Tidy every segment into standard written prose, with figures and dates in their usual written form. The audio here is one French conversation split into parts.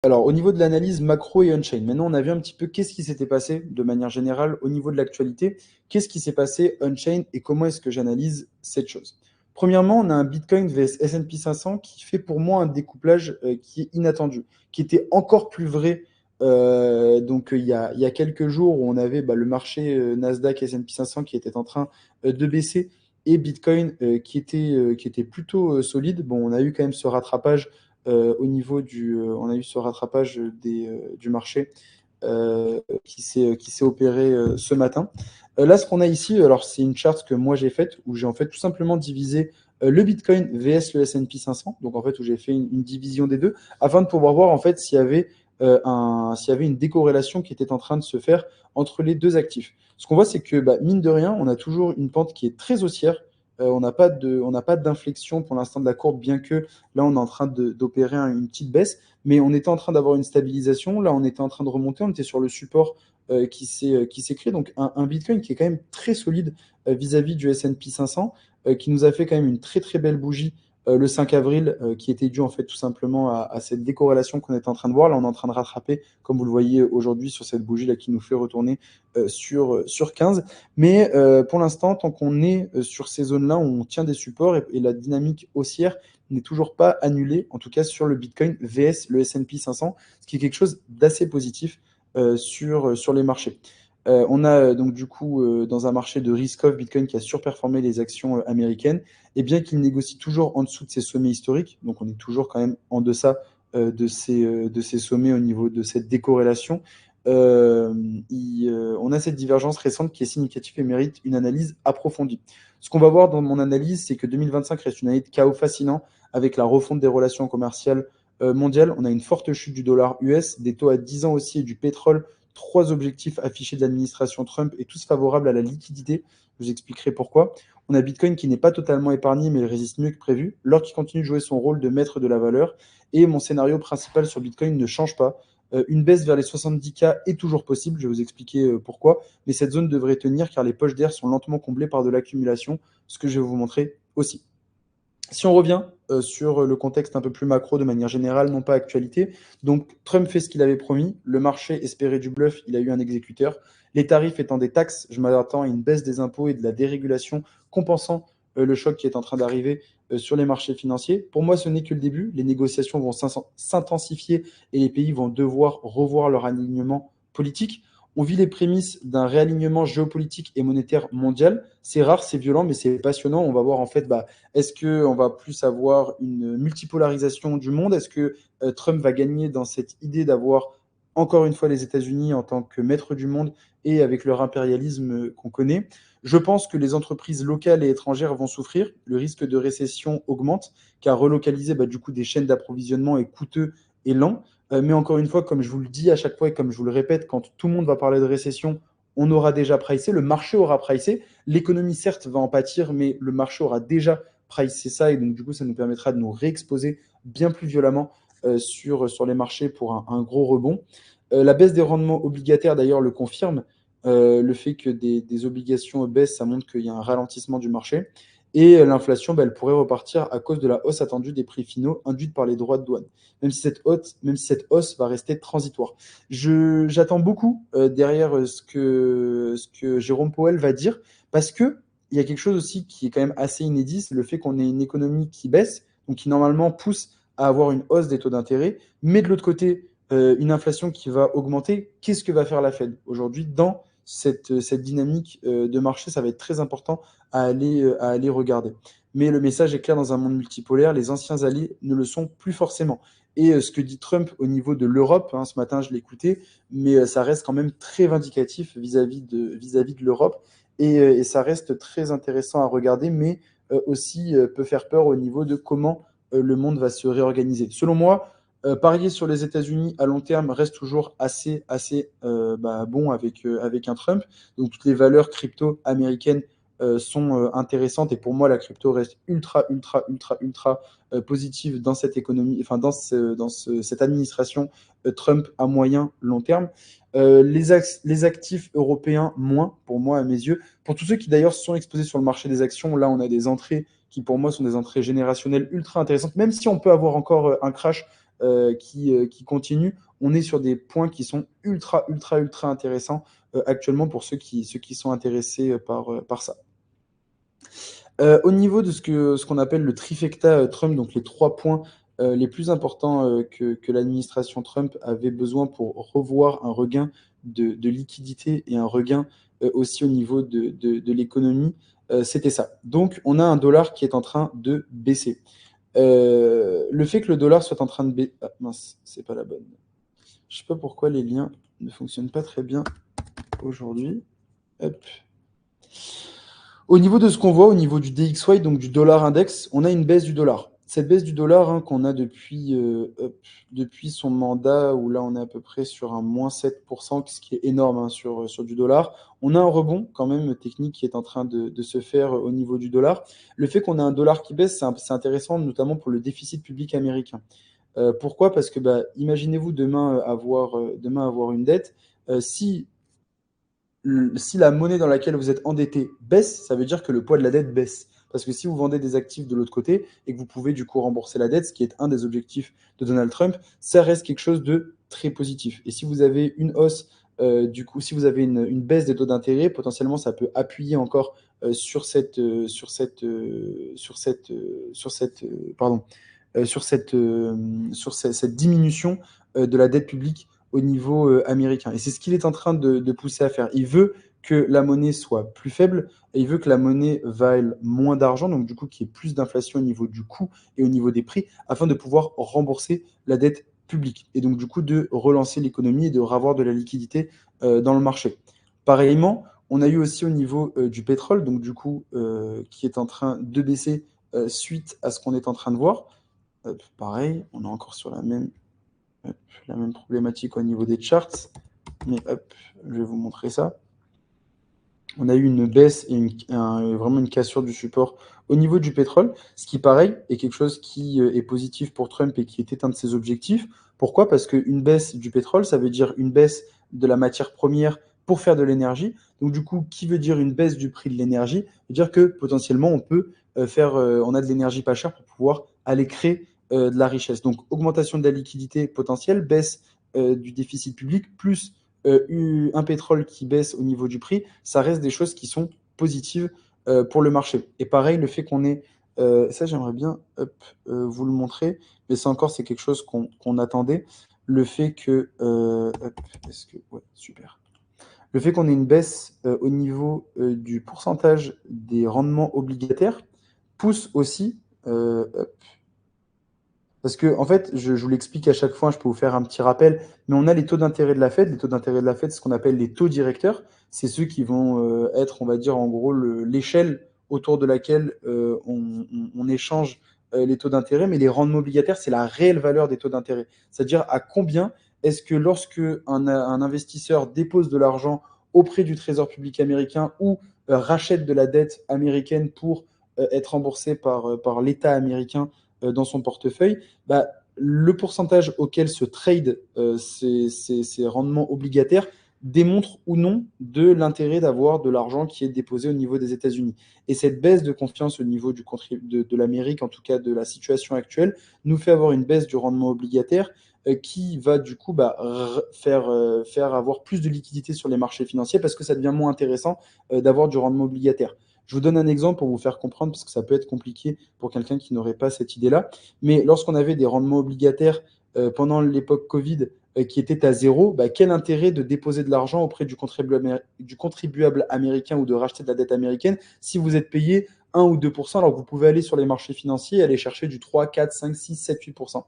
Alors, au niveau de l'analyse macro et on-chain, maintenant on a vu un petit peu qu'est-ce qui s'était passé de manière générale au niveau de l'actualité, qu'est-ce qui s'est passé on-chain et comment est-ce que j'analyse cette chose. Premièrement, on a un Bitcoin vs S&P 500 qui fait pour moi un découplage qui est inattendu, qui était encore plus vrai il y a quelques jours où on avait le marché Nasdaq S&P 500 qui était en train de baisser et Bitcoin qui était plutôt solide. Bon, on a eu quand même ce rattrapage on a eu ce rattrapage du marché qui s'est opéré ce matin. Là, ce qu'on a ici, alors c'est une charte que moi j'ai faite où j'ai en fait tout simplement divisé le Bitcoin vs le S&P 500, donc en fait où j'ai fait une division des deux afin de pouvoir voir en fait s'il y avait une décorrélation qui était en train de se faire entre les deux actifs. Ce qu'on voit, c'est que mine de rien, on a toujours une pente qui est très haussière. On n'a pas d'inflexion pour l'instant de la courbe, bien que là, on est en train d'opérer une petite baisse, mais on était en train d'avoir une stabilisation. Là, on était en train de remonter. On était sur le support qui s'est créé. Donc, un Bitcoin qui est quand même très solide vis-à-vis du S&P 500, qui nous a fait quand même une très, très belle bougie le 5 avril, qui était due en fait tout simplement à cette décorrélation qu'on est en train de voir. Là, on est en train de rattraper, comme vous le voyez aujourd'hui, sur cette bougie-là qui nous fait retourner sur 15. Mais pour l'instant, tant qu'on est sur ces zones-là, on tient des supports et la dynamique haussière n'est toujours pas annulée, en tout cas sur le Bitcoin vs le S&P 500, ce qui est quelque chose d'assez positif sur les marchés. On a donc du coup dans un marché de risk-off Bitcoin qui a surperformé les actions américaines, et bien qu'il négocie toujours en dessous de ses sommets historiques, donc on est toujours quand même en deçà de ces sommets au niveau de cette décorrélation, on a cette divergence récente qui est significative et mérite une analyse approfondie. Ce qu'on va voir dans mon analyse, c'est que 2025 reste une année de chaos fascinant avec la refonte des relations commerciales mondiales. On a une forte chute du dollar US, des taux à 10 ans aussi et du pétrole. Trois objectifs affichés de l'administration Trump et tous favorables à la liquidité. Je vous expliquerai pourquoi. On a Bitcoin qui n'est pas totalement épargné, mais il résiste mieux que prévu. L'or qui continue de jouer son rôle de maître de la valeur. Et mon scénario principal sur Bitcoin ne change pas. Une baisse vers les 70K est toujours possible, je vais vous expliquer pourquoi, mais cette zone devrait tenir car les poches d'air sont lentement comblées par de l'accumulation, ce que je vais vous montrer aussi. Si on revient sur le contexte un peu plus macro de manière générale, non pas actualité, donc Trump fait ce qu'il avait promis, le marché espérait du bluff, il a eu un exécuteur, les tarifs étant des taxes, je m'attends à une baisse des impôts et de la dérégulation compensant le choc qui est en train d'arriver sur les marchés financiers. Pour moi, ce n'est que le début, les négociations vont s'intensifier et les pays vont devoir revoir leur alignement politique. On vit les prémices d'un réalignement géopolitique et monétaire mondial. C'est rare, c'est violent, mais c'est passionnant. On va voir en fait est-ce qu'on va plus avoir une multipolarisation du monde? Est-ce que Trump va gagner dans cette idée d'avoir encore une fois les États-Unis en tant que maître du monde et avec leur impérialisme qu'on connaît? Je pense que les entreprises locales et étrangères vont souffrir. Le risque de récession augmente car relocaliser du coup des chaînes d'approvisionnement est coûteux et lent. Mais encore une fois, comme je vous le dis à chaque fois et comme je vous le répète, quand tout le monde va parler de récession, on aura déjà pricé, le marché aura pricé. L'économie, certes, va en pâtir, mais le marché aura déjà pricé ça. Et donc, du coup, ça nous permettra de nous réexposer bien plus violemment sur les marchés pour un gros rebond. La baisse des rendements obligataires, d'ailleurs, le confirme. Le fait que des obligations baissent, ça montre qu'il y a un ralentissement du marché. Et l'inflation, elle pourrait repartir à cause de la hausse attendue des prix finaux induite par les droits de douane, même si cette hausse va rester transitoire. J'attends beaucoup derrière ce que Jérôme Powell va dire, parce que il y a quelque chose aussi qui est quand même assez inédit, c'est le fait qu'on ait une économie qui baisse, donc qui normalement pousse à avoir une hausse des taux d'intérêt, mais de l'autre côté, une inflation qui va augmenter. Qu'est-ce que va faire la Fed aujourd'hui dans cette dynamique de marché? Ça va être très important à aller regarder. Mais le message est clair dans un monde multipolaire, les anciens alliés ne le sont plus forcément. Et ce que dit Trump au niveau de l'Europe, ce matin je l'écoutais, mais ça reste quand même très vindicatif vis-à-vis de l'Europe. Et ça reste très intéressant à regarder, mais aussi peut faire peur au niveau de comment le monde va se réorganiser. Selon moi, parier sur les États-Unis à long terme reste toujours assez bon avec un Trump. Donc toutes les valeurs crypto américaines sont intéressantes et pour moi la crypto reste ultra ultra ultra ultra positive dans cette économie, enfin cette administration Trump à moyen long terme. Les actifs européens moins pour moi à mes yeux. Pour tous ceux qui d'ailleurs sont exposés sur le marché des actions, là on a des entrées qui pour moi sont des entrées générationnelles ultra intéressantes, même si on peut avoir encore un crash qui continue. On est sur des points qui sont ultra, ultra, ultra intéressants actuellement pour ceux qui sont intéressés par ça. Au niveau de ce qu'on appelle le trifecta Trump, donc les 3 points les plus importants que l'administration Trump avait besoin pour revoir un regain de liquidité et un regain aussi au niveau de l'économie, c'était ça. Donc, on a un dollar qui est en train de baisser. Le fait que le dollar soit en train de baisser... Ah mince, c'est pas la bonne. Je sais pas pourquoi les liens ne fonctionnent pas très bien aujourd'hui. Hop. Au niveau de ce qu'on voit, au niveau du DXY, donc du dollar index, on a une baisse du dollar. Cette baisse du dollar hein, qu'on a depuis son mandat, où là on est à peu près sur un moins 7%, ce qui est énorme hein, sur du dollar. On a un rebond quand même technique qui est en train de se faire au niveau du dollar. Le fait qu'on a un dollar qui baisse, c'est intéressant notamment pour le déficit public américain. Pourquoi? Parce que imaginez-vous demain avoir une dette. Si la monnaie dans laquelle vous êtes endetté baisse, ça veut dire que le poids de la dette baisse. Parce que si vous vendez des actifs de l'autre côté et que vous pouvez du coup rembourser la dette, ce qui est un des objectifs de Donald Trump, ça reste quelque chose de très positif. Et si vous avez une hausse, du coup, si vous avez une baisse des taux d'intérêt, potentiellement ça peut appuyer encore cette diminution de la dette publique au niveau américain. Et c'est ce qu'il est en train de pousser à faire. Il veut que la monnaie soit plus faible et il veut que la monnaie vaille moins d'argent, donc du coup qu'il y ait plus d'inflation au niveau du coût et au niveau des prix, afin de pouvoir rembourser la dette publique et donc du coup de relancer l'économie et de ravoir de la liquidité dans le marché. Pareillement, on a eu aussi au niveau du pétrole, donc du coup qui est en train de baisser suite à ce qu'on est en train de voir. Pareil, on est encore sur la même problématique au niveau des charts. Mais hop, je vais vous montrer ça. On a eu une baisse et vraiment une cassure du support au niveau du pétrole, ce qui, pareil, est quelque chose qui est positif pour Trump et qui était un de ses objectifs. Pourquoi? Parce qu'une baisse du pétrole, ça veut dire une baisse de la matière première pour faire de l'énergie. Donc, du coup, qui veut dire une baisse du prix de l'énergie? Veut dire que potentiellement, on a de l'énergie pas chère pour pouvoir aller créer de la richesse. Donc, augmentation de la liquidité potentielle, baisse du déficit public, plus un pétrole qui baisse au niveau du prix, ça reste des choses qui sont positives pour le marché. Et pareil, le fait qu'on ait, ça j'aimerais bien vous le montrer, mais ça encore c'est quelque chose qu'on attendait, le fait que, ouais, super. Le fait qu'on ait une baisse au niveau du pourcentage des rendements obligataires pousse aussi, parce que, en fait, je vous l'explique à chaque fois, je peux vous faire un petit rappel, mais on a les taux d'intérêt de la Fed. Les taux d'intérêt de la Fed, c'est ce qu'on appelle les taux directeurs. C'est ceux qui vont être, on va dire, en gros, l'échelle autour de laquelle on échange les taux d'intérêt. Mais les rendements obligataires, c'est la réelle valeur des taux d'intérêt. C'est-à-dire à combien est-ce que lorsque un investisseur dépose de l'argent auprès du Trésor public américain ou rachète de la dette américaine pour être remboursé par l'État américain dans son portefeuille, le pourcentage auquel se trade ces rendements obligataires démontre ou non de l'intérêt d'avoir de l'argent qui est déposé au niveau des États-Unis. Et cette baisse de confiance au niveau de l'Amérique, en tout cas de la situation actuelle, nous fait avoir une baisse du rendement obligataire qui va du coup faire avoir plus de liquidité sur les marchés financiers parce que ça devient moins intéressant d'avoir du rendement obligataire. Je vous donne un exemple pour vous faire comprendre, parce que ça peut être compliqué pour quelqu'un qui n'aurait pas cette idée-là. Mais lorsqu'on avait des rendements obligataires pendant l'époque Covid qui étaient à zéro, quel intérêt de déposer de l'argent auprès du contribuable américain ou de racheter de la dette américaine si vous êtes payé 1 ou 2%, alors que vous pouvez aller sur les marchés financiers et aller chercher du 3, 4, 5, 6, 7, 8%.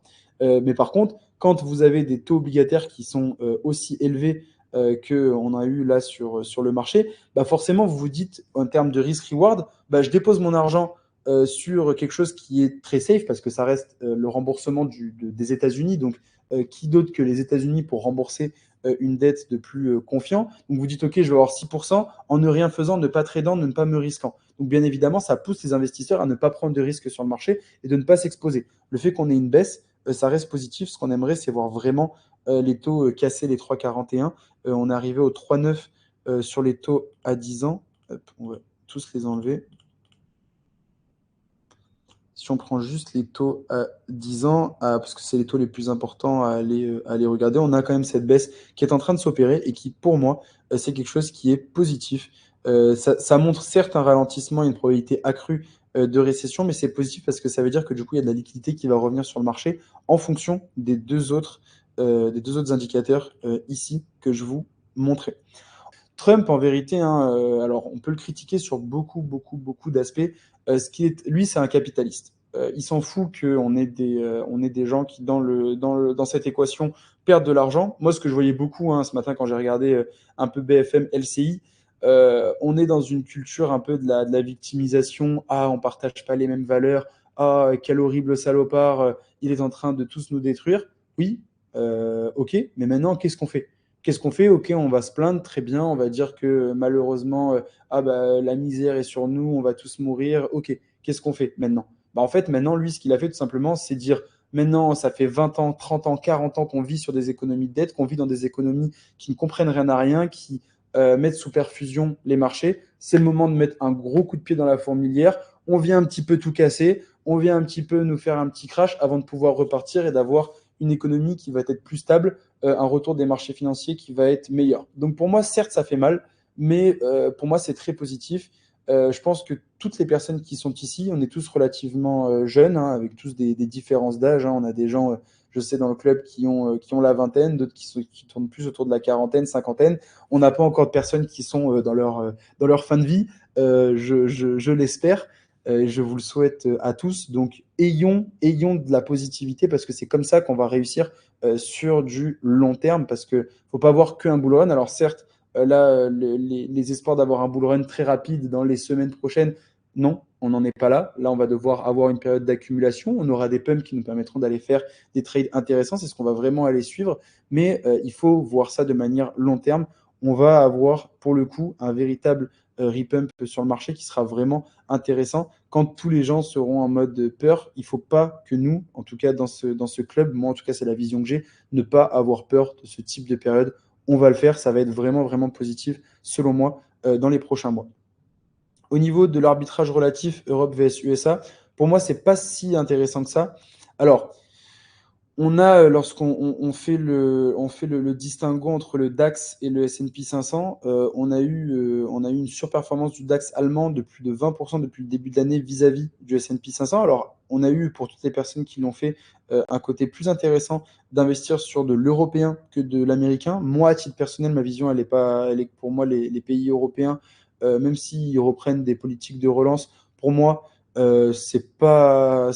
Mais par contre, quand vous avez des taux obligataires qui sont aussi élevés qu'on a eu là sur le marché, forcément, vous vous dites, en termes de risk-reward, je dépose mon argent sur quelque chose qui est très safe, parce que ça reste le remboursement des États-Unis. Donc, qui d'autre que les États-Unis pour rembourser une dette de plus confiant. Donc, vous dites, OK, je vais avoir 6% en ne rien faisant, ne pas tradant, ne pas me risquant. Donc, bien évidemment, ça pousse les investisseurs à ne pas prendre de risques sur le marché et de ne pas s'exposer. Le fait qu'on ait une baisse, ça reste positif. Ce qu'on aimerait, c'est voir vraiment les taux casser les 3,41. On est arrivé au 3,9 sur les taux à 10 ans. Hop, on va tous les enlever. si on prend juste les taux à 10 ans, parce que c'est les taux les plus importants à aller regarder, on a quand même cette baisse qui est en train de s'opérer et qui, pour moi, c'est quelque chose qui est positif. Ça montre certes un ralentissement et une probabilité accrue de récession, mais c'est positif parce que ça veut dire que du coup, il y a de la liquidité qui va revenir sur le marché en fonction des deux autres indicateurs ici que je vous montrais. Trump, en vérité, hein, alors on peut le critiquer sur beaucoup d'aspects. Lui, c'est un capitaliste. Il s'en fout on ait des gens qui, dans cette équation, perdent de l'argent. Moi, ce que je voyais beaucoup ce matin quand j'ai regardé un peu BFM LCI, on est dans une culture un peu de la victimisation. Ah, on partage pas les mêmes valeurs. Ah, quel horrible salopard, il est en train de tous nous détruire. Oui, ok, mais maintenant, qu'est-ce qu'on fait? Qu'est-ce qu'on fait? Ok, on va se plaindre, très bien, on va dire que malheureusement, ah bah, la misère est sur nous, on va tous mourir. Ok, qu'est-ce qu'on fait maintenant? Bah, en fait, maintenant, lui, ce qu'il a fait tout simplement, c'est dire, maintenant, ça fait 20 ans, 30 ans, 40 ans qu'on vit sur des économies de dette, qu'on vit dans des économies qui ne comprennent rien à rien, qui mettent sous perfusion les marchés. C'est le moment de mettre un gros coup de pied dans la fourmilière. On vient un petit peu tout casser, on vient un petit peu nous faire un petit crash avant de pouvoir repartir et d'avoir une économie qui va être plus stable, un retour des marchés financiers qui va être meilleur. Donc pour moi, certes, ça fait mal, mais pour moi, c'est très positif. Je pense que toutes les personnes qui sont ici, on est tous relativement jeunes, avec tous des différences d'âge. On a des gens, je sais, dans le club qui ont la vingtaine, d'autres qui tournent plus autour de la quarantaine, cinquantaine. On n'a pas encore de personnes qui sont dans leur fin de vie, je l'espère. Je vous le souhaite à tous. Donc, ayons de la positivité parce que c'est comme ça qu'on va réussir sur du long terme parce que faut pas voir qu'un bull run. Alors certes, là, les espoirs d'avoir un bull run très rapide dans les semaines prochaines, non, on n'en est pas là. Là, on va devoir avoir une période d'accumulation. On aura des pumps qui nous permettront d'aller faire des trades intéressants. C'est ce qu'on va vraiment aller suivre. Mais il faut voir ça de manière long terme. On va avoir pour le coup un véritable repump sur le marché qui sera vraiment intéressant quand tous les gens seront en mode peur. Il ne faut pas que nous, en tout cas dans ce club, moi en tout cas c'est la vision que j'ai, ne pas avoir peur de ce type de période. On va le faire, ça va être vraiment positif selon moi dans les prochains mois. Au niveau de l'arbitrage relatif Europe vs USA, pour moi c'est pas si intéressant que ça. Alors, on a, lorsqu'on fait le distinguo entre le DAX et le S&P 500, on a eu une surperformance du DAX allemand de plus de 20% depuis le début de l'année vis-à-vis du S&P 500. Alors, on a eu, pour toutes les personnes qui l'ont fait, un côté plus intéressant d'investir sur de l'européen que de l'américain. Moi, à titre personnel, ma vision, elle est pour moi, les pays européens, même s'ils reprennent des politiques de relance, pour moi, c'est pas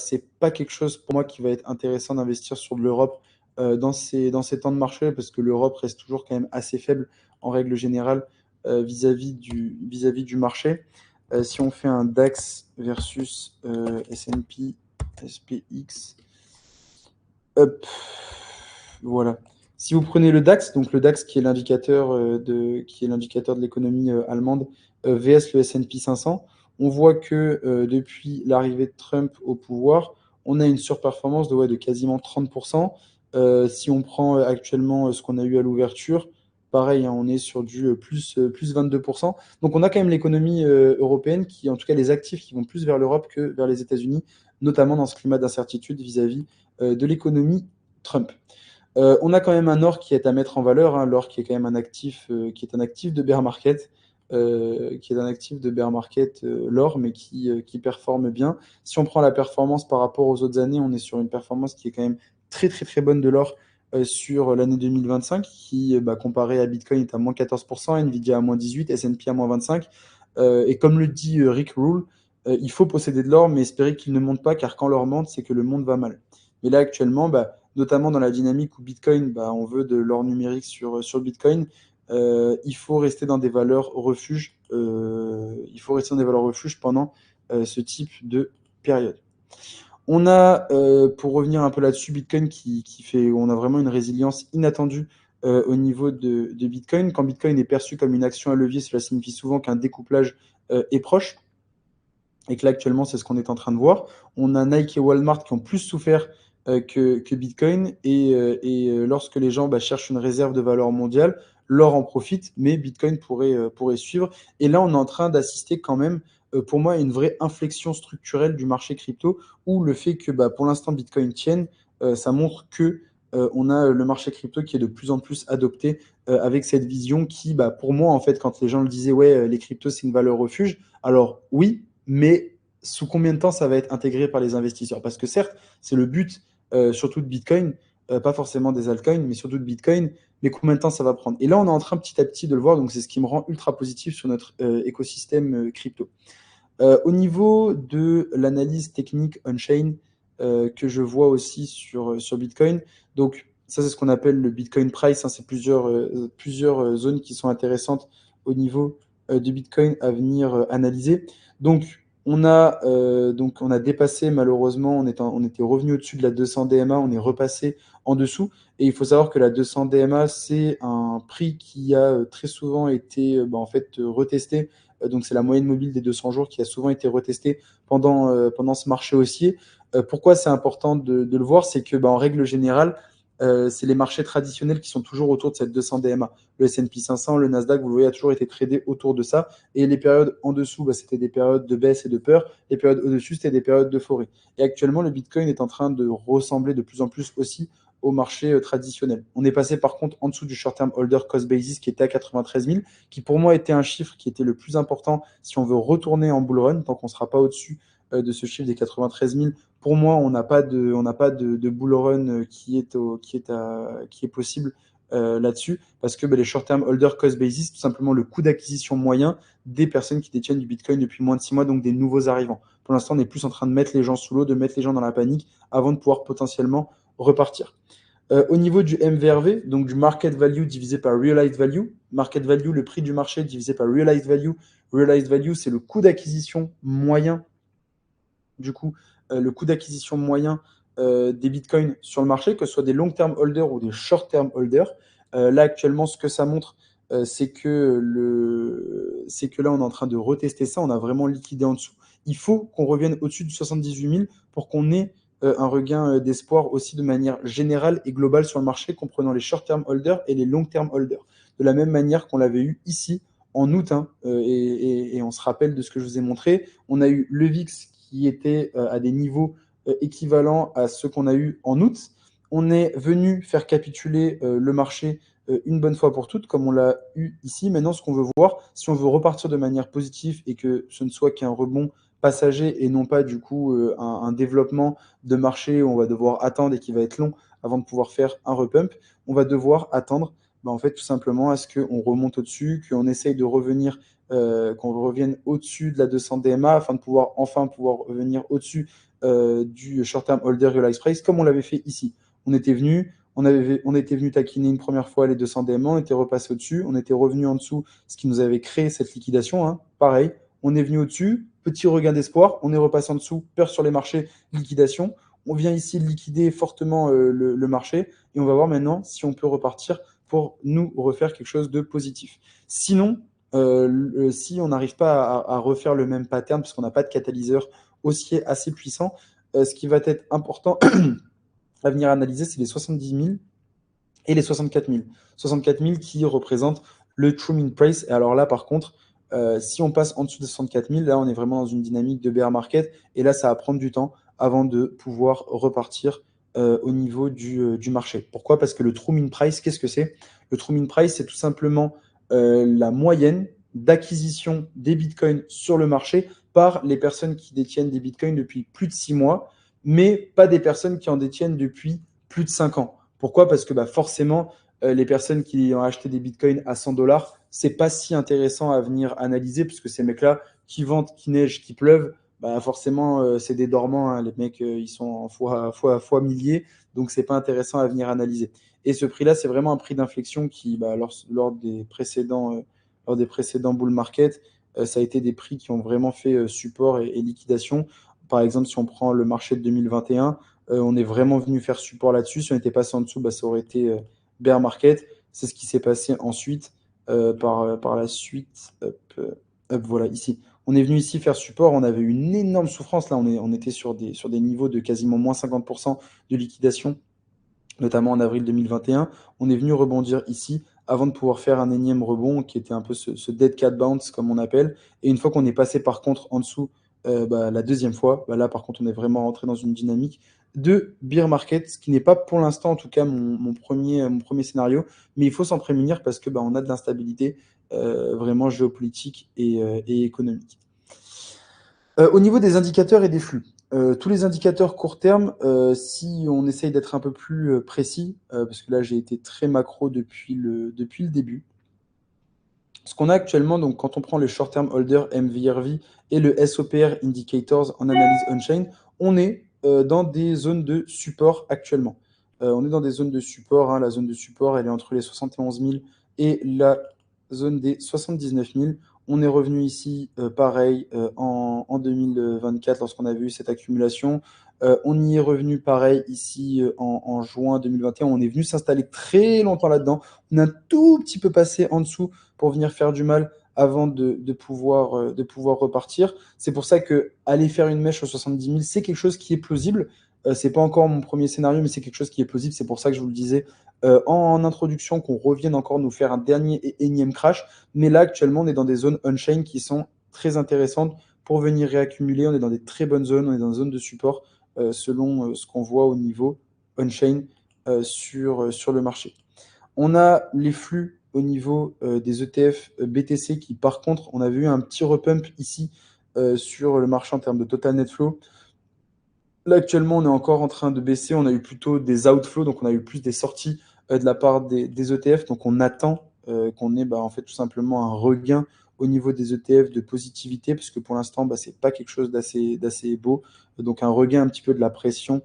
quelque chose pour moi qui va être intéressant d'investir sur de l'Europe dans ces temps de marché parce que l'Europe reste toujours quand même assez faible en règle générale vis-à-vis du marché. Si on fait un DAX versus S&P, SPX, hop, voilà. Si vous prenez le DAX, donc le DAX qui est qui est l'indicateur de l'économie allemande, VS le S&P 500, on voit que depuis l'arrivée de Trump au pouvoir, on a une surperformance de quasiment 30%. Si on prend actuellement ce qu'on a eu à l'ouverture, pareil, on est sur du plus 22%. Donc on a quand même l'économie européenne qui, en tout cas les actifs qui vont plus vers l'Europe que vers les États-Unis, notamment dans ce climat d'incertitude vis-à-vis de l'économie Trump. On a quand même un or qui est à mettre en valeur, l'or qui est quand même un actif, qui est un actif de bear market, qui est un actif de bear market, l'or, mais qui performe bien. Si on prend la performance par rapport aux autres années, on est sur une performance qui est quand même très bonne de l'or sur l'année 2025, qui, comparé à Bitcoin, est à moins 14%, Nvidia à moins 18%, S&P à moins 25%. Et comme le dit Rick Rule, il faut posséder de l'or, mais espérer qu'il ne monte pas, car quand l'or monte, c'est que le monde va mal. Mais là, actuellement, notamment dans la dynamique où Bitcoin, on veut de l'or numérique sur Bitcoin, il faut rester dans des valeurs refuges. Il faut rester dans des valeurs refuges pendant ce type de période. On a, pour revenir un peu là-dessus, Bitcoin qui fait, on a vraiment une résilience inattendue au niveau de Bitcoin. Quand Bitcoin est perçu comme une action à levier, cela signifie souvent qu'un découplage est proche. Et que là, actuellement, c'est ce qu'on est en train de voir. On a Nike et Walmart qui ont plus souffert que Bitcoin. Lorsque les gens cherchent une réserve de valeur mondiale, l'or en profite, mais Bitcoin pourrait suivre. Et là, on est en train d'assister quand même pour moi, une vraie inflexion structurelle du marché crypto, où le fait que pour l'instant Bitcoin tienne, ça montre que on a le marché crypto qui est de plus en plus adopté avec cette vision qui, pour moi, en fait, quand les gens le disaient, ouais, les cryptos, c'est une valeur refuge, alors oui, mais sous combien de temps ça va être intégré par les investisseurs? Parce que certes, c'est le but, surtout de Bitcoin, pas forcément des altcoins, mais surtout de Bitcoin, mais combien de temps ça va prendre? Et là, on est en train petit à petit de le voir, donc c'est ce qui me rend ultra positif sur notre écosystème crypto. Au niveau de l'analyse technique on-chain que je vois aussi sur Bitcoin, donc ça c'est ce qu'on appelle le Bitcoin price, hein, c'est plusieurs zones qui sont intéressantes au niveau de Bitcoin à venir analyser. Donc on a dépassé malheureusement, on était revenu au-dessus de la 200 DMA, on est repassé en dessous. Et il faut savoir que la 200 DMA, c'est un prix qui a très souvent été en fait retesté. Donc c'est la moyenne mobile des 200 jours qui a souvent été retestée pendant ce marché haussier. Pourquoi c'est important de le voir? C'est que en règle générale, c'est les marchés traditionnels qui sont toujours autour de cette 200 DMA. Le S&P 500, le Nasdaq, vous le voyez, a toujours été tradé autour de ça. Et les périodes en dessous, c'était des périodes de baisse et de peur. Les périodes au-dessus, c'était des périodes d'euphorie. Et actuellement, le Bitcoin est en train de ressembler de plus en plus aussi au marché traditionnel. On est passé par contre en dessous du short-term holder cost basis qui était à 93 000, qui pour moi était un chiffre qui était le plus important si on veut retourner en bull run, tant qu'on ne sera pas au-dessus de ce chiffre des 93 000. Pour moi, on n'a pas de bull run qui est possible là-dessus, parce que les short-term holder cost basis, tout simplement le coût d'acquisition moyen des personnes qui détiennent du Bitcoin depuis moins de 6 mois, donc des nouveaux arrivants. Pour l'instant, on est plus en train de mettre les gens sous l'eau, de mettre les gens dans la panique avant de pouvoir potentiellement repartir. Au niveau du MVRV, donc du market value divisé par realized value, market value, le prix du marché divisé par realized value. Realized value, c'est le coût d'acquisition moyen, du coup, le coût d'acquisition moyen des bitcoins sur le marché, que ce soit des long-term holders ou des short-term holders. Là, actuellement, ce que ça montre, c'est que là, on est en train de retester ça. On a vraiment liquidé en dessous. Il faut qu'on revienne au-dessus de 78 000 pour qu'on ait un regain d'espoir aussi de manière générale et globale sur le marché, comprenant les short-term holders et les long-term holders. De la même manière qu'on l'avait eu ici en août, hein, et on se rappelle de ce que je vous ai montré. On a eu le VIX qui était à des niveaux équivalents à ceux qu'on a eu en août. On est venu faire capituler le marché une bonne fois pour toutes, comme on l'a eu ici. Maintenant, ce qu'on veut voir, si on veut repartir de manière positive et que ce ne soit qu'un rebond passager et non pas du coup un développement de marché où on va devoir attendre et qui va être long avant de pouvoir faire un repump, on va devoir attendre en fait tout simplement à ce qu'on remonte au-dessus, qu'on essaye de revenir, qu'on revienne au-dessus de la 200 DMA afin de pouvoir enfin pouvoir revenir au-dessus du short-term holder realized price comme on l'avait fait ici. On était venu taquiner une première fois les 200 DMA, on était repassé au-dessus, on était revenu en dessous, ce qui nous avait créé cette liquidation. Hein. Pareil, on est venu au-dessus, petit regain d'espoir, on est repassé en dessous, peur sur les marchés, liquidation. On vient ici liquider fortement le marché et on va voir maintenant si on peut repartir pour nous refaire quelque chose de positif. Sinon, si on n'arrive pas à refaire le même pattern, parce qu'on n'a pas de catalyseur haussier assez puissant, ce qui va être important à venir analyser, c'est les 70 000 et les 64 000. 64 000 qui représentent le true mean price. Et alors là, par contre, si on passe en dessous de 64 000, là, on est vraiment dans une dynamique de bear market. Et là, ça va prendre du temps avant de pouvoir repartir au niveau du marché. Pourquoi? Parce que le true mean price, qu'est-ce que c'est? Le true mean price, c'est tout simplement la moyenne d'acquisition des bitcoins sur le marché par les personnes qui détiennent des bitcoins depuis plus de 6 mois, mais pas des personnes qui en détiennent depuis plus de 5 ans. Pourquoi? Parce que forcément, les personnes qui ont acheté des bitcoins à 100 $, c'est pas si intéressant à venir analyser, puisque ces mecs-là, qui vendent, qui neige, qui pleuvent, forcément, c'est des dormants. Hein. Les mecs, ils sont en fois milliers, donc c'est pas intéressant à venir analyser. Et ce prix-là, c'est vraiment un prix d'inflexion qui, lors des précédents bull market, ça a été des prix qui ont vraiment fait support et liquidation. Par exemple, si on prend le marché de 2021, on est vraiment venu faire support là-dessus. Si on était passé en dessous, ça aurait été bear market. C'est ce qui s'est passé ensuite par la suite. Voilà, ici. On est venu ici faire support. On avait une énorme souffrance. Là, on était sur des niveaux de quasiment moins 50% de liquidation, notamment en avril 2021. On est venu rebondir ici avant de pouvoir faire un énième rebond qui était un peu ce dead cat bounce, comme on appelle. Et une fois qu'on est passé par contre en dessous la deuxième fois, là par contre on est vraiment rentré dans une dynamique de bear market, ce qui n'est pas pour l'instant en tout cas mon premier scénario, mais il faut s'en prémunir parce que on a de l'instabilité vraiment géopolitique et économique. Au niveau des indicateurs et des flux, tous les indicateurs court terme, si on essaye d'être un peu plus précis, parce que là j'ai été très macro depuis le début, ce qu'on a actuellement, donc quand on prend le short term holder MVRV et le SOPR indicators en analyse on-chain, on est dans des zones de support actuellement. On est dans des zones de support, hein, la zone de support elle est entre les 71 000 et la zone des 79 000. On est revenu ici, pareil, en 2024 lorsqu'on a vu cette accumulation. On y est revenu pareil ici en juin 2021. On est venu s'installer très longtemps là-dedans. On a un tout petit peu passé en dessous pour venir faire du mal avant de pouvoir repartir. C'est pour ça que aller faire une mèche aux 70 000, c'est quelque chose qui est plausible. C'est pas encore mon premier scénario, mais c'est quelque chose qui est plausible. C'est pour ça que je vous le disais en introduction qu'on revienne encore nous faire un dernier et énième crash. Mais là, actuellement, on est dans des zones on-chain qui sont très intéressantes pour venir réaccumuler. On est dans des très bonnes zones, on est dans des zones de support selon ce qu'on voit au niveau on-chain sur le marché. On a les flux au niveau des ETF BTC qui, par contre, on avait eu un petit repump ici sur le marché en termes de total net flow. Là, actuellement, on est encore en train de baisser. On a eu plutôt des outflows, donc on a eu plus des sorties de la part des ETF. Donc, on attend qu'on ait en fait tout simplement un regain au niveau des ETF de positivité, parce que pour l'instant, ce n'est pas quelque chose d'assez beau. Donc, un regain un petit peu de la pression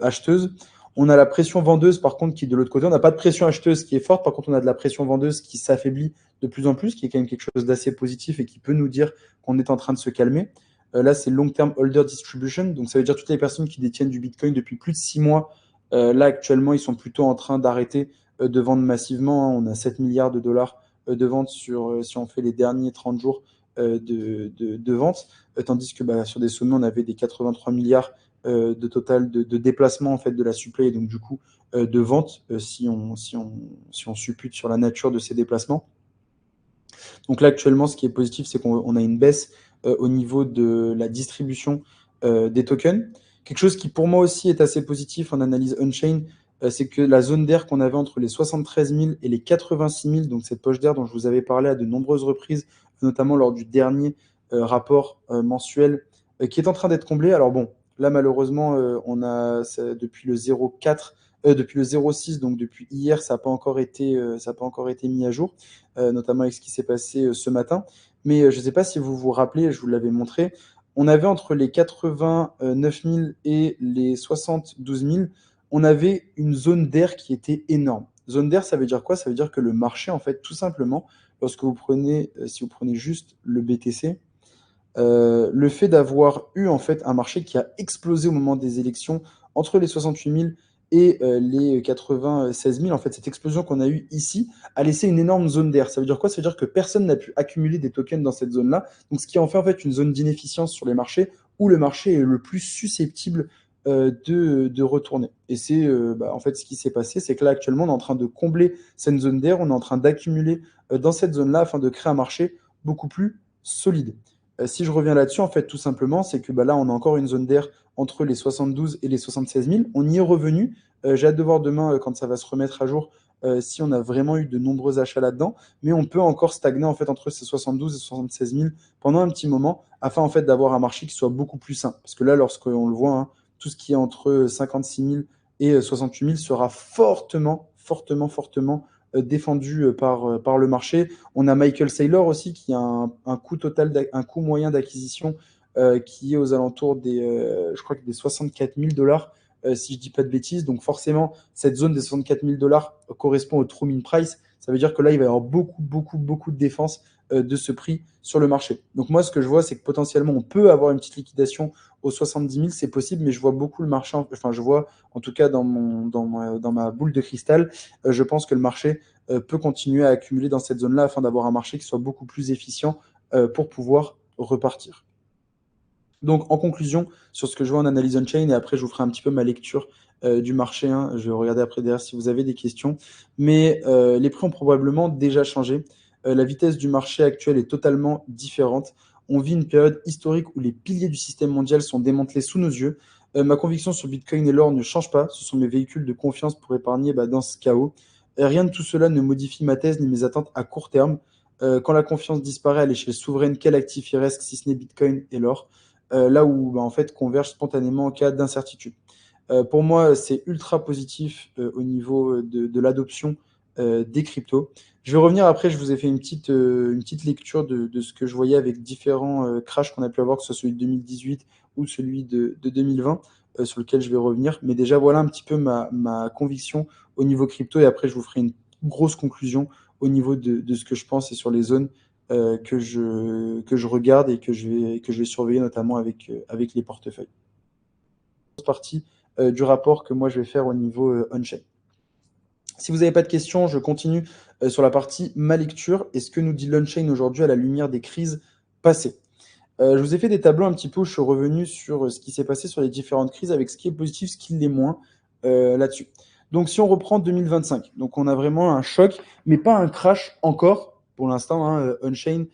acheteuse. On a la pression vendeuse, par contre, qui est de l'autre côté. On n'a pas de pression acheteuse qui est forte. Par contre, on a de la pression vendeuse qui s'affaiblit de plus en plus, qui est quand même quelque chose d'assez positif et qui peut nous dire qu'on est en train de se calmer. Là, c'est Long Term Holder Distribution. Donc, ça veut dire toutes les personnes qui détiennent du Bitcoin depuis plus de 6 mois. Là, actuellement, ils sont plutôt en train d'arrêter de vendre massivement, hein. On a 7 milliards de dollars de ventes si on fait les derniers 30 jours de vente. Tandis que sur des sommets, on avait des 83 milliards de total de déplacement en fait, de la supply et donc du coup de vente si on suppute sur la nature de ces déplacements. Donc là, actuellement, ce qui est positif, c'est qu'on a une baisse au niveau de la distribution des tokens. Quelque chose qui, pour moi aussi, est assez positif en analyse on-chain, c'est que la zone d'air qu'on avait entre les 73 000 et les 86 000, donc cette poche d'air dont je vous avais parlé à de nombreuses reprises, notamment lors du dernier rapport mensuel, qui est en train d'être comblé. Alors bon, là, malheureusement, on a depuis le 0,4 depuis le 0,6, donc depuis hier, ça n'a pas encore été mis à jour, notamment avec ce qui s'est passé ce matin. Mais je ne sais pas si vous vous rappelez, je vous l'avais montré, on avait entre les 89 000 et les 72 000, on avait une zone d'air qui était énorme. Zone d'air, ça veut dire quoi? Ça veut dire que le marché, en fait, tout simplement, lorsque vous prenez, si vous prenez juste le BTC, le fait d'avoir eu en fait un marché qui a explosé au moment des élections entre les 68 000 et les 96 000, en fait, cette explosion qu'on a eue ici a laissé une énorme zone d'air. Ça veut dire quoi? Ça veut dire que personne n'a pu accumuler des tokens dans cette zone-là. Donc, ce qui en fait une zone d'inefficience sur les marchés où le marché est le plus susceptible de retourner. Et c'est en fait ce qui s'est passé, c'est que là actuellement on est en train de combler cette zone d'air, on est en train d'accumuler dans cette zone-là afin de créer un marché beaucoup plus solide. Si je reviens là-dessus, en fait, tout simplement, c'est que là, on a encore une zone d'air entre les 72 et les 76 000. On y est revenu. J'ai hâte de voir demain, quand ça va se remettre à jour, si on a vraiment eu de nombreux achats là-dedans. Mais on peut encore stagner en fait, entre ces 72 et 76 000 pendant un petit moment, afin en fait, d'avoir un marché qui soit beaucoup plus sain. Parce que là, lorsqu'on le voit, hein, tout ce qui est entre 56 000 et 68 000 sera fortement, fortement, fortement défendu par le marché. On a Michael Saylor aussi qui a un coût total, un coût moyen d'acquisition qui est aux alentours je crois que des 64 000 dollars, si je dis pas de bêtises. Donc forcément, cette zone des 64 000 dollars correspond au true min price. Ça veut dire que là, il va y avoir beaucoup, beaucoup, beaucoup de défense de ce prix sur le marché. Donc moi, ce que je vois, c'est que potentiellement, on peut avoir une petite liquidation aux 70 000, c'est possible, mais je vois beaucoup le marché, enfin je vois en tout cas dans ma boule de cristal, je pense que le marché peut continuer à accumuler dans cette zone-là afin d'avoir un marché qui soit beaucoup plus efficient pour pouvoir repartir. Donc, en conclusion, sur ce que je vois en analyse on-chain, et après, je vous ferai un petit peu ma lecture du marché, hein. Je vais regarder après derrière si vous avez des questions. Mais les prix ont probablement déjà changé. La vitesse du marché actuel est totalement différente. On vit une période historique où les piliers du système mondial sont démantelés sous nos yeux. Ma conviction sur Bitcoin et l'or ne change pas. Ce sont mes véhicules de confiance pour épargner dans ce chaos. Rien de tout cela ne modifie ma thèse ni mes attentes à court terme. Quand la confiance disparaît à l'échelle souveraine, quel actif il reste si ce n'est Bitcoin et l'or? Là où en fait convergent spontanément en cas d'incertitude. Pour moi, c'est ultra positif au niveau de l'adoption des cryptos. Je vais revenir après, je vous ai fait une petite lecture de ce que je voyais avec différents crashs qu'on a pu avoir, que ce soit celui de 2018 ou celui de 2020, sur lequel je vais revenir. Mais déjà, voilà un petit peu ma conviction au niveau crypto, et après, je vous ferai une grosse conclusion au niveau de ce que je pense et sur les zones que je regarde et que je vais surveiller, notamment avec les portefeuilles. Partie du rapport que moi je vais faire au niveau on-chain. Si vous n'avez pas de questions, je continue sur la partie ma lecture et ce que nous dit l'on-chain aujourd'hui à la lumière des crises passées. Je vous ai fait des tableaux un petit peu où je suis revenu sur ce qui s'est passé sur les différentes crises avec ce qui est positif, ce qui l'est moins là-dessus. Donc si on reprend 2025, donc on a vraiment un choc, mais pas un crash encore pour l'instant, hein, on-chain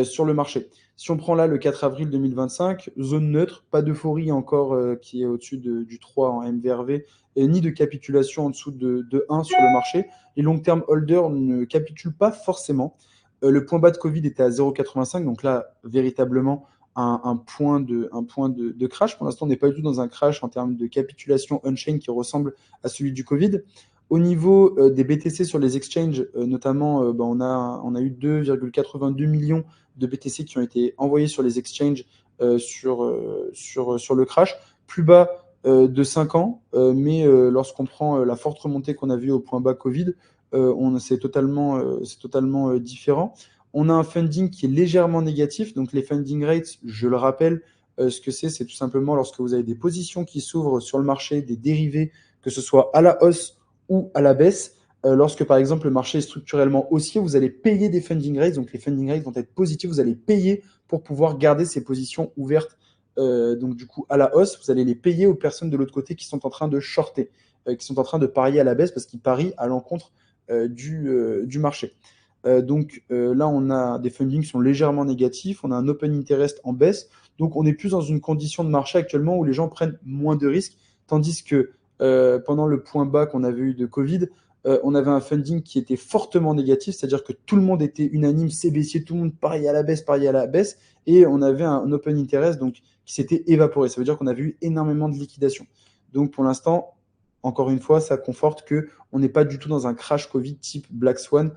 sur le marché. Si on prend là le 4 avril 2025, zone neutre, pas d'euphorie encore qui est au-dessus du 3 en MVRV, ni de capitulation en dessous de 1 sur le marché. Les long-term holders ne capitulent pas forcément. Le point bas de Covid était à 0,85, donc là, véritablement, un point de crash. Pour l'instant, on n'est pas du tout dans un crash en termes de capitulation on-chain qui ressemble à celui du Covid. Au niveau des BTC sur les exchanges, notamment, on a eu 2,82 millions de BTC qui ont été envoyés sur les exchanges sur le crash. Plus bas de 5 ans, mais lorsqu'on prend la forte remontée qu'on a vue au point bas Covid, c'est totalement différent. On a un funding qui est légèrement négatif. Donc les funding rates, je le rappelle, ce que c'est tout simplement lorsque vous avez des positions qui s'ouvrent sur le marché, des dérivés, que ce soit à la hausse ou à la baisse. Lorsque par exemple le marché est structurellement haussier, vous allez payer des funding rates. Donc les funding rates vont être positifs. Vous allez payer pour pouvoir garder ces positions ouvertes. Donc du coup à la hausse, vous allez les payer aux personnes de l'autre côté qui sont en train de shorter, qui sont en train de parier à la baisse parce qu'ils parient à l'encontre du marché. Là, on a des fundings qui sont légèrement négatifs, on a un open interest en baisse, donc on est plus dans une condition de marché actuellement où les gens prennent moins de risques, tandis que pendant le point bas qu'on avait eu de Covid, on avait un funding qui était fortement négatif, c'est-à-dire que tout le monde était unanime, c'est baissier, tout le monde pariait à la baisse, et on avait un open interest donc, qui s'était évaporé. Ça veut dire qu'on avait eu énormément de liquidation. Donc pour l'instant, encore une fois, ça conforte qu'on n'est pas du tout dans un crash Covid type Black Swan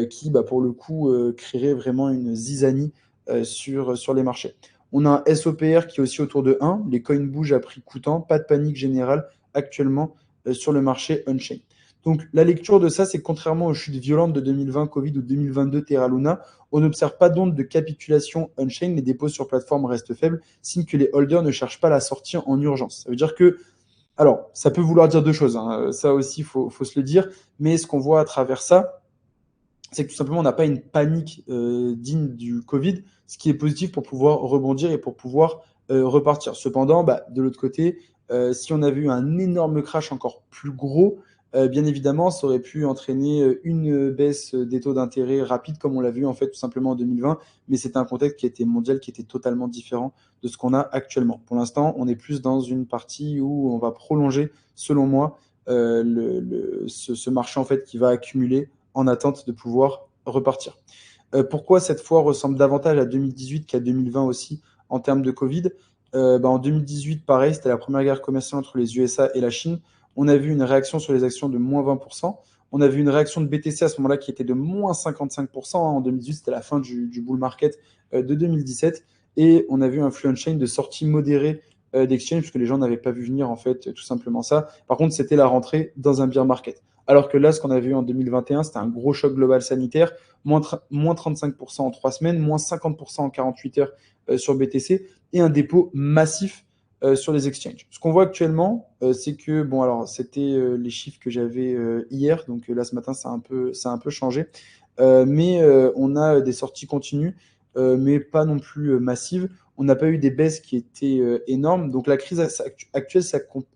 qui, pour le coup, créerait vraiment une zizanie sur les marchés. On a un SOPR qui est aussi autour de 1. Les coins bougent à prix coûtant. Pas de panique générale actuellement sur le marché on-chain. Donc la lecture de ça, c'est que contrairement aux chutes violentes de 2020 Covid ou 2022 Terra Luna, on n'observe pas d'onde de capitulation on-chain. Les dépôts sur plateforme restent faibles, signe que les holders ne cherchent pas la sortie en urgence. Ça veut dire que alors, ça peut vouloir dire deux choses, hein. Ça aussi, il faut se le dire. Mais ce qu'on voit à travers ça, c'est que tout simplement, on n'a pas une panique digne du Covid, ce qui est positif pour pouvoir rebondir et pour pouvoir repartir. Cependant, de l'autre côté, si on avait eu un énorme crash encore plus gros, bien évidemment, ça aurait pu entraîner une baisse des taux d'intérêt rapide, comme on l'a vu en fait tout simplement en 2020, mais c'était un contexte qui était mondial, qui était totalement différent de ce qu'on a actuellement. Pour l'instant, on est plus dans une partie où on va prolonger, selon moi, ce marché en fait qui va accumuler en attente de pouvoir repartir. Pourquoi cette fois ressemble davantage à 2018 qu'à 2020 aussi en termes de Covid? En 2018, pareil, c'était la première guerre commerciale entre les USA et la Chine. On a vu une réaction sur les actions de moins 20%. On a vu une réaction de BTC à ce moment-là qui était de moins 55%. En 2018, c'était la fin du bull market de 2017. Et on a vu un flux on-chain de sortie modérée d'exchange, puisque les gens n'avaient pas vu venir en fait tout simplement ça. Par contre, c'était la rentrée dans un bear market. Alors que là, ce qu'on a vu en 2021, c'était un gros choc global sanitaire, moins 35% en 3 semaines, moins 50% en 48 heures sur BTC, et un dépôt massif sur les exchanges. Ce qu'on voit actuellement, c'est que, bon, alors, c'était les chiffres que j'avais hier, donc là, ce matin, ça a un peu changé, mais on a des sorties continues. mais pas non plus massives. On n'a pas eu des baisses qui étaient énormes. Donc la crise actuelle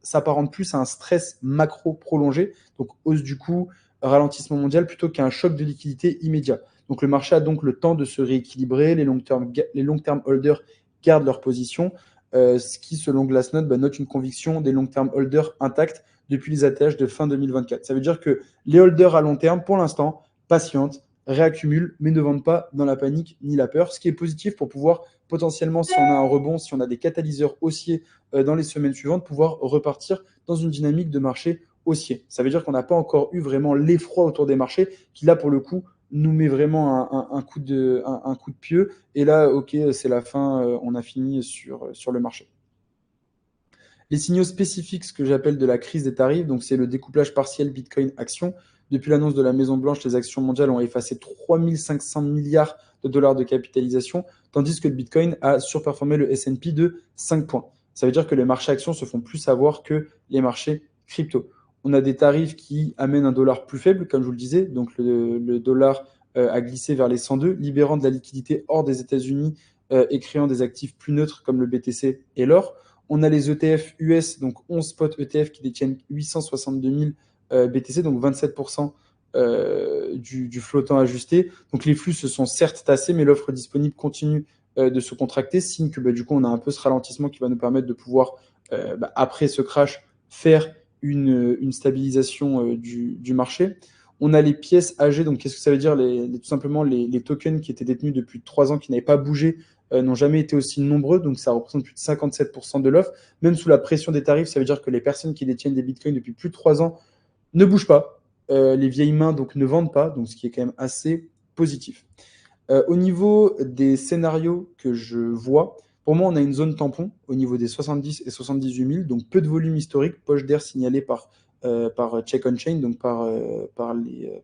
s'apparente plus à un stress macro prolongé, donc hausse du coût, ralentissement mondial, plutôt qu'un choc de liquidité immédiat. Donc le marché a donc le temps de se rééquilibrer, les long-term holders gardent leur position, ce qui, selon Glassnode, note une conviction des long-term holders intacts depuis les ATH de fin 2024. Ça veut dire que les holders à long terme, pour l'instant, patientent, réaccumulent, mais ne vendent pas dans la panique ni la peur, ce qui est positif pour pouvoir potentiellement, si on a un rebond, si on a des catalyseurs haussiers dans les semaines suivantes, pouvoir repartir dans une dynamique de marché haussier. Ça veut dire qu'on n'a pas encore eu vraiment l'effroi autour des marchés qui, là, pour le coup, nous met vraiment un coup de pied. Et là, ok, c'est la fin, on a fini sur le marché. Les signaux spécifiques, ce que j'appelle de la crise des tarifs, donc c'est le découplage partiel Bitcoin-action. Depuis l'annonce de la Maison-Blanche, les actions mondiales ont effacé 3500 milliards de dollars de capitalisation, tandis que le Bitcoin a surperformé le S&P de 5 points. Ça veut dire que les marchés actions se font plus savoir que les marchés crypto. On a des tarifs qui amènent un dollar plus faible, comme je vous le disais, donc le dollar a glissé vers les 102, libérant de la liquidité hors des États-Unis et créant des actifs plus neutres comme le BTC et l'or. On a les ETF US, donc 11 spots ETF qui détiennent 862 000 BTC, donc 27% du flottant ajusté. Donc les flux se sont certes tassés, mais l'offre disponible continue de se contracter, signe que du coup on a un peu ce ralentissement qui va nous permettre de pouvoir, après ce crash, faire une stabilisation du marché. On a les pièces âgées, donc qu'est-ce que ça veut dire tout simplement les tokens qui étaient détenus depuis 3 ans, qui n'avaient pas bougé, n'ont jamais été aussi nombreux, donc ça représente plus de 57% de l'offre. Même sous la pression des tarifs, ça veut dire que les personnes qui détiennent des bitcoins depuis plus de 3 ans ne bougent pas. Les vieilles mains donc ne vendent pas, donc ce qui est quand même assez positif. Au niveau des scénarios que je vois, pour moi, on a une zone tampon au niveau des 70 et 78 000, donc peu de volume historique, poche d'air signalée par Check on Chain, donc par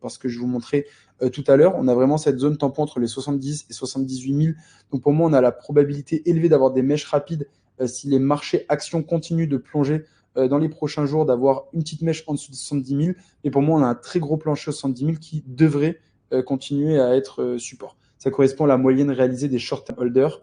ce que je vous montrais tout à l'heure. On a vraiment cette zone tampon entre les 70 et 78 000. Donc pour moi, on a la probabilité élevée d'avoir des mèches rapides si les marchés actions continuent de plonger dans les prochains jours, d'avoir une petite mèche en dessous de 70 000. Et pour moi, on a un très gros plancher aux 70 000 qui devrait continuer à être support. Ça correspond à la moyenne réalisée des short-term holders.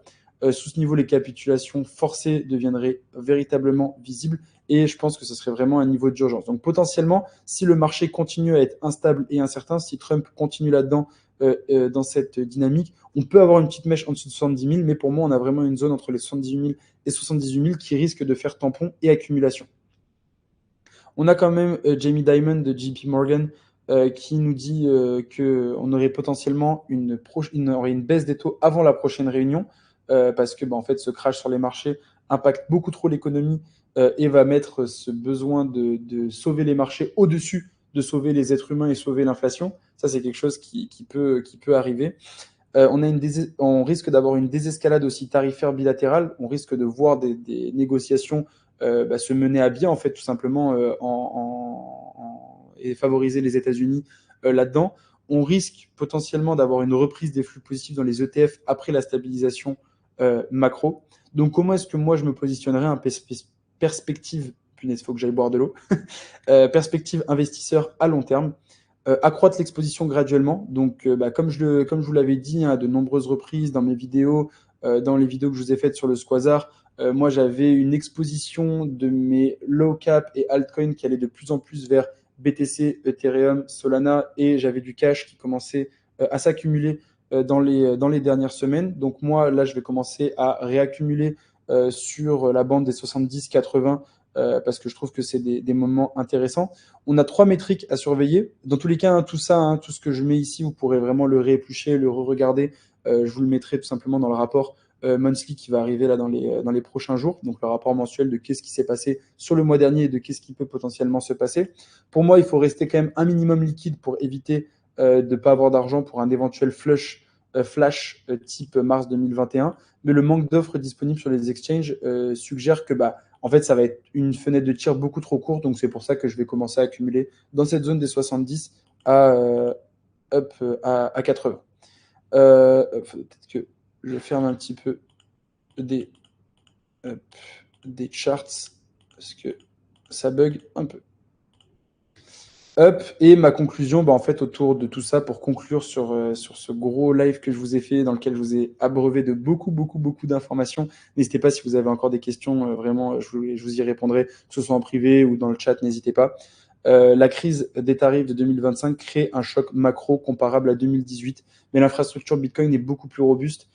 Sous ce niveau, les capitulations forcées deviendraient véritablement visibles et je pense que ce serait vraiment un niveau d'urgence. Donc potentiellement, si le marché continue à être instable et incertain, si Trump continue là-dedans dans cette dynamique, on peut avoir une petite mèche en dessous de 70 000, mais pour moi, on a vraiment une zone entre les 78 000 et 78 000 qui risque de faire tampon et accumulation. On a quand même Jamie Dimon de JP Morgan qui nous dit qu'on aurait potentiellement aurait une baisse des taux avant la prochaine réunion parce que en fait, ce crash sur les marchés impacte beaucoup trop l'économie et va mettre ce besoin de sauver les marchés au-dessus de sauver les êtres humains et sauver l'inflation. Ça, c'est quelque chose qui peut arriver. On risque d'avoir une désescalade aussi tarifaire bilatérale. On risque de voir des négociations se mener à bien, en fait, tout simplement, et favoriser les États-Unis là-dedans. On risque potentiellement d'avoir une reprise des flux positifs dans les ETF après la stabilisation macro. Donc, comment est-ce que moi, je me positionnerais en perspective, punaise, il faut que j'aille boire de l'eau, perspective investisseur à long terme, accroître l'exposition graduellement. Donc, comme je vous l'avais dit à de nombreuses reprises dans mes vidéos, dans les vidéos que je vous ai faites sur le Squazar, moi, j'avais une exposition de mes low cap et altcoins qui allait de plus en plus vers BTC, Ethereum, Solana, et j'avais du cash qui commençait à s'accumuler dans les dernières semaines. Donc moi, là, je vais commencer à réaccumuler sur la bande des 70-80 parce que je trouve que c'est des moments intéressants. On a 3 métriques à surveiller. Dans tous les cas, tout ça, tout ce que je mets ici, vous pourrez vraiment le rééplucher, le re-regarder. Je vous le mettrai tout simplement dans le rapport monthly qui va arriver là dans les prochains jours. Donc le rapport mensuel de qu'est-ce qui s'est passé sur le mois dernier et de qu'est-ce qui peut potentiellement se passer. Pour moi, il faut rester quand même un minimum liquide pour éviter de ne pas avoir d'argent pour un éventuel flash type mars 2021. Mais le manque d'offres disponibles sur les exchanges suggère que en fait, ça va être une fenêtre de tir beaucoup trop courte. Donc c'est pour ça que je vais commencer à accumuler dans cette zone des 70 à 80. Peut-être que je ferme un petit peu des, des charts parce que ça bug un peu. Up. Et ma conclusion, en fait, autour de tout ça, pour conclure sur ce gros live que je vous ai fait, dans lequel je vous ai abreuvé de beaucoup, beaucoup, beaucoup d'informations. N'hésitez pas si vous avez encore des questions, vraiment, je vous y répondrai, que ce soit en privé ou dans le chat, n'hésitez pas. La crise des tarifs de 2025 crée un choc macro comparable à 2018, mais l'infrastructure Bitcoin est beaucoup plus robuste.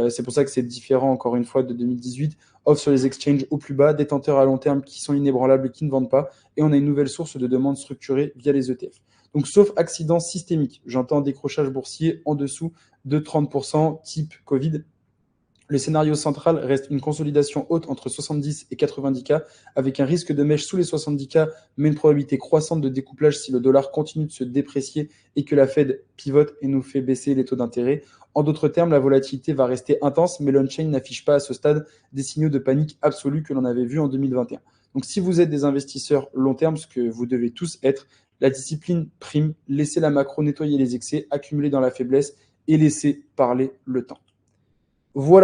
C'est pour ça que c'est différent, encore une fois, de 2018. Offre sur les exchanges au plus bas, détenteurs à long terme qui sont inébranlables et qui ne vendent pas, et on a une nouvelle source de demande structurée via les ETF. Donc, sauf accident systémique, j'entends décrochage boursier en dessous de 30%, type Covid. Le scénario central reste une consolidation haute entre 70 et 90 K, avec un risque de mèche sous les 70 K, mais une probabilité croissante de découplage si le dollar continue de se déprécier et que la Fed pivote et nous fait baisser les taux d'intérêt. En d'autres termes, la volatilité va rester intense, mais l'on-chain n'affiche pas à ce stade des signaux de panique absolue que l'on avait vu en 2021. Donc si vous êtes des investisseurs long terme, ce que vous devez tous être, la discipline prime, laissez la macro nettoyer les excès accumulés dans la faiblesse et laissez parler le temps. Voilà.